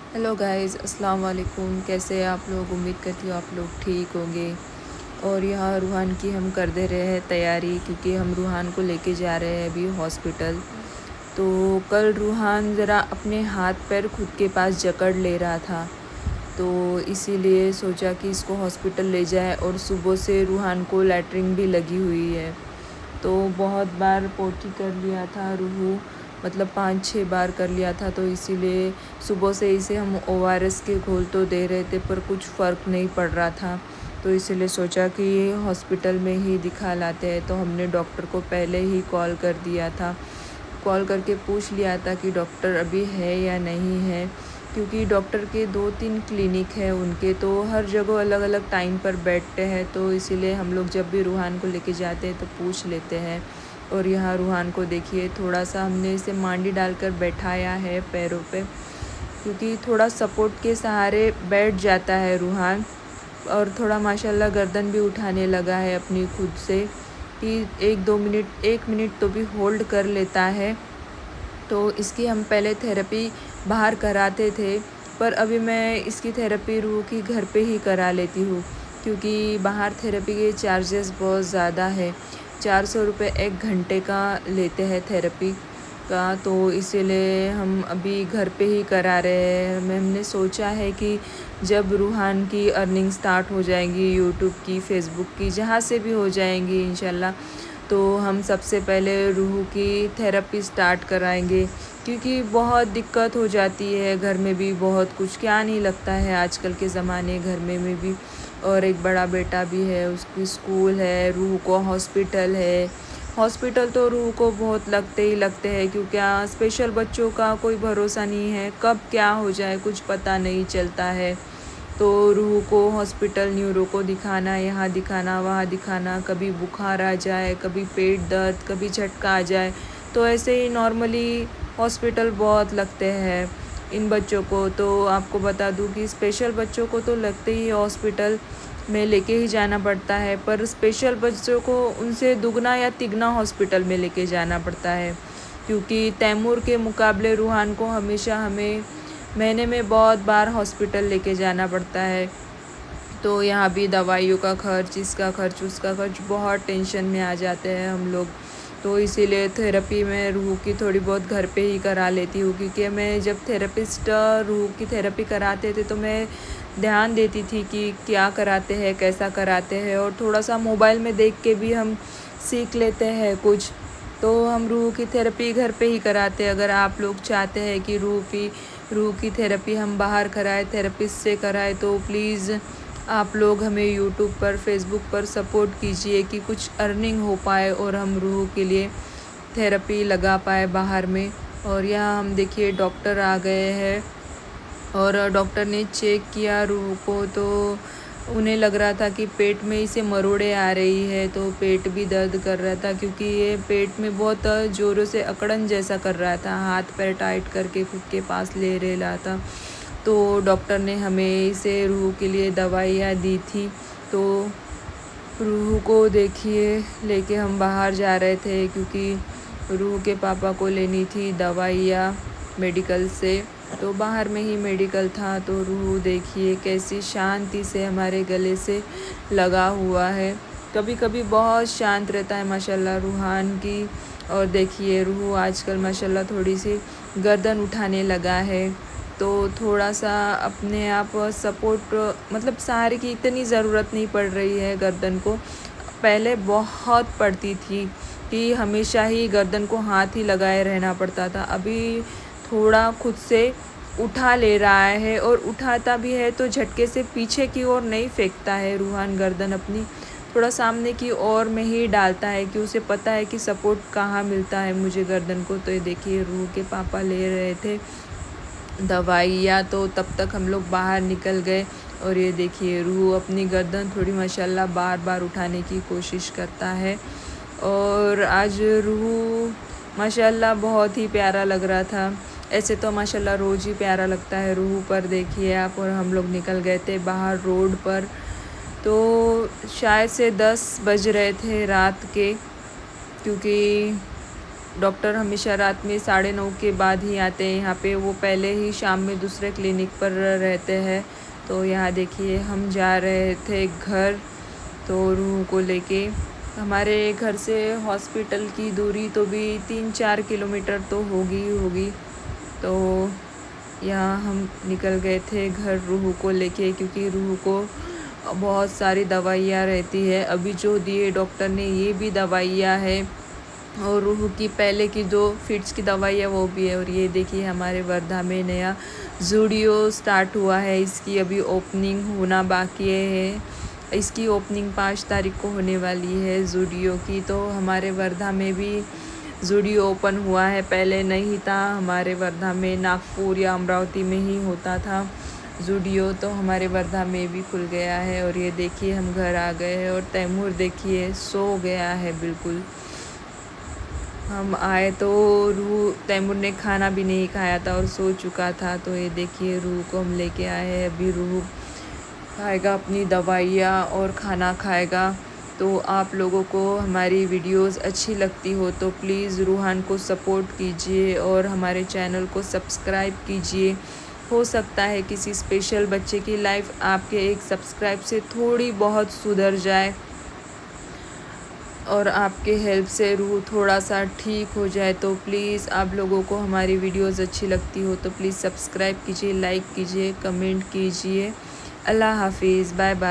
Hello guys, अस्सलाम वालेकुम। कैसे हैं आप लोग? उम्मीद करती हूँ आप लोग ठीक होंगे। और यहाँ रूहान की हम कर दे रहे हैं तैयारी, क्योंकि हम रूहान को लेके जा रहे हैं अभी हॉस्पिटल। तो कल रूहान ज़रा अपने हाथ पैर खुद के पास जकड़ ले रहा था, तो इसीलिए सोचा कि इसको हॉस्पिटल ले जाए। और सुबह से रूहान को लैट्रिन भी लगी हुई है, तो बहुत बार पोटी कर लिया था रूहू, मतलब 5-6 बार कर लिया था। तो इसीलिए सुबह से इसे हम ORS के घोल तो दे रहे थे, पर कुछ फ़र्क नहीं पड़ रहा था। तो इसीलिए सोचा कि हॉस्पिटल में ही दिखा लाते हैं। तो हमने डॉक्टर को पहले ही कॉल कर दिया था, कॉल करके पूछ लिया था कि डॉक्टर अभी है या नहीं है, क्योंकि डॉक्टर के 2-3 क्लिनिक है उनके, तो हर जगह अलग अलग टाइम पर बैठते हैं। तो इसीलिए हम लोग जब भी रूहान को लेके जाते हैं तो पूछ लेते हैं। और यहाँ रूहान को देखिए, थोड़ा सा हमने इसे मांडी डालकर बैठाया है पैरों पे, क्योंकि थोड़ा सपोर्ट के सहारे बैठ जाता है रूहान। और थोड़ा माशाल्लाह गर्दन भी उठाने लगा है अपनी खुद से, कि 1 मिनट तो भी होल्ड कर लेता है। तो इसकी हम पहले थेरेपी बाहर कराते थे, पर अभी मैं इसकी थेरेपी रूह की घर पे ही करा लेती हूँ, क्योंकि बाहर थेरेपी के चार्जेस बहुत ज़्यादा है। 400 रुपये 1 घंटे का लेते हैं थेरेपी का। तो इसीलिए हम अभी घर पे ही करा रहे हैं। हमने सोचा है कि जब रूहान की अर्निंग स्टार्ट हो जाएंगी, यूट्यूब की, फेसबुक की, जहाँ से भी हो जाएंगी इंशाल्लाह, तो हम सबसे पहले रूह की थेरेपी स्टार्ट कराएंगे, क्योंकि बहुत दिक्कत हो जाती है घर में भी। बहुत कुछ क्या नहीं लगता है आजकल के ज़माने घर में भी। और एक बड़ा बेटा भी है, उसकी स्कूल है, रूह को हॉस्पिटल है। हॉस्पिटल तो रूह को बहुत लगते ही लगते हैं, क्योंकि स्पेशल बच्चों का कोई भरोसा नहीं है, कब क्या हो जाए कुछ पता नहीं चलता है। तो रूह को हॉस्पिटल, न्यूरो को दिखाना, यहाँ दिखाना, वहाँ दिखाना, कभी बुखार आ जाए, कभी पेट दर्द, कभी झटका आ जाए, तो ऐसे ही नॉर्मली हॉस्पिटल बहुत लगते हैं इन बच्चों को। तो आपको बता दूँ कि स्पेशल बच्चों को तो लगते ही हॉस्पिटल में लेके ही जाना पड़ता है, पर स्पेशल बच्चों को उनसे दुगना या तिगना हॉस्पिटल में लेके जाना पड़ता है, क्योंकि तैमूर के मुकाबले रूहान को हमेशा हमें महीने में बहुत बार हॉस्पिटल लेके जाना पड़ता है। तो यहाँ भी दवाइयों का खर्च, इसका खर्च, उसका खर्च, बहुत टेंशन में आ जाते हैं हम लोग। तो इसीलिए थेरेपी में रूह की थोड़ी बहुत घर पे ही करा लेती हूँ, क्योंकि मैं जब थेरेपिस्ट रूह की थेरेपी कराते थे तो मैं ध्यान देती थी कि क्या कराते हैं, कैसा कराते हैं। और थोड़ा सा मोबाइल में देख के भी हम सीख लेते हैं कुछ। तो हम रूह की थेरेपी घर पे ही कराते हैं। अगर आप लोग चाहते हैं कि रूह की थेरेपी हम बाहर कराएं, थेरेपिस्ट से कराएं, तो प्लीज़ आप लोग हमें यूट्यूब पर, फेसबुक पर सपोर्ट कीजिए कि कुछ अर्निंग हो पाए और हम रूह के लिए थेरेपी लगा पाए बाहर में। और यहाँ हम देखिए डॉक्टर आ गए हैं, और डॉक्टर ने चेक किया रूह को, तो उन्हें लग रहा था कि पेट में इसे मरोड़े आ रही है, तो पेट भी दर्द कर रहा था, क्योंकि ये पेट में बहुत ज़ोरों से अकड़न जैसा कर रहा था, हाथ पैर टाइट करके खुद के पास ले रहा था। तो डॉक्टर ने हमें इसे रूह के लिए दवाइयाँ दी थी। तो रूह को देखिए लेके हम बाहर जा रहे थे, क्योंकि रूह के पापा को लेनी थी दवाइयाँ मेडिकल से। तो बाहर में ही मेडिकल था। तो रूह देखिए कैसी शांति से हमारे गले से लगा हुआ है। कभी कभी बहुत शांत रहता है माशाल्लाह रूहान की। और देखिए रूह आजकल माशाल्लाह थोड़ी सी गर्दन उठाने लगा है, तो थोड़ा सा अपने आप सपोर्ट, मतलब सहारे की इतनी ज़रूरत नहीं पड़ रही है गर्दन को। पहले बहुत पड़ती थी कि हमेशा ही गर्दन को हाथ ही लगाए रहना पड़ता था। अभी थोड़ा खुद से उठा ले रहा है, और उठाता भी है तो झटके से पीछे की ओर नहीं फेंकता है रूहान गर्दन अपनी, थोड़ा सामने की ओर में ही डालता है, कि उसे पता है कि सपोर्ट कहाँ मिलता है मुझे गर्दन को। तो ये देखिए रूह के पापा ले रहे थे दवाइयाँ, तो तब तक हम लोग बाहर निकल गए। और ये देखिए रूह अपनी गर्दन थोड़ी माशाल्लाह बार बार उठाने की कोशिश करता है। और आज रूह माशाल्लाह बहुत ही प्यारा लग रहा था। ऐसे तो माशाल्लाह रोज़ ही प्यारा लगता है रूह, पर देखिए आप। और हम लोग निकल गए थे बाहर रोड पर, तो शायद से 10 बज रहे थे रात के, क्योंकि डॉक्टर हमेशा रात में 9:30 के बाद ही आते हैं यहाँ पे। वो पहले ही शाम में दूसरे क्लिनिक पर रहते हैं। तो यहाँ देखिए हम जा रहे थे घर, तो रूह को लेके। हमारे घर से हॉस्पिटल की दूरी तो भी 3-4 किलोमीटर तो होगी। तो यहाँ हम निकल गए थे घर रूह को लेके, क्योंकि रूह को बहुत सारी दवाइयाँ रहती है। अभी जो दिए डॉक्टर ने ये भी दवाइयाँ है, और रूह की पहले की जो फिट्स की दवाई है वो भी है। और ये देखिए हमारे वर्धा में नया ज़ूडियो स्टार्ट हुआ है, इसकी अभी ओपनिंग होना बाकी है। इसकी ओपनिंग 5 तारीख को होने वाली है ज़ूडियो की। तो हमारे वर्धा में भी ज़ूडियो ओपन हुआ है, पहले नहीं था हमारे वर्धा में, नागपुर या अमरावती में ही होता था ज़ूडियो। तो हमारे वर्धा में भी खुल गया है। और ये देखिए हम घर आ गए हैं, और तैमूर देखिए सो गया है बिल्कुल। हम आए तो तैमूर ने खाना भी नहीं खाया था और सो चुका था। तो ये देखिए रूह को हम लेके आए हैं। अभी रूह खाएगा अपनी दवाइयाँ और खाना खाएगा। तो आप लोगों को हमारी वीडियोस अच्छी लगती हो तो प्लीज़ रूहान को सपोर्ट कीजिए और हमारे चैनल को सब्सक्राइब कीजिए। हो सकता है किसी स्पेशल बच्चे की लाइफ आपके एक सब्सक्राइब से थोड़ी बहुत सुधर जाए, और आपके हेल्प से रूह थोड़ा सा ठीक हो जाए। तो प्लीज़ आप लोगों को हमारी वीडियोस अच्छी लगती हो तो प्लीज़ सब्सक्राइब कीजिए, लाइक कीजिए, कमेंट कीजिए। अल्लाह हाफिज़, बाय बाय।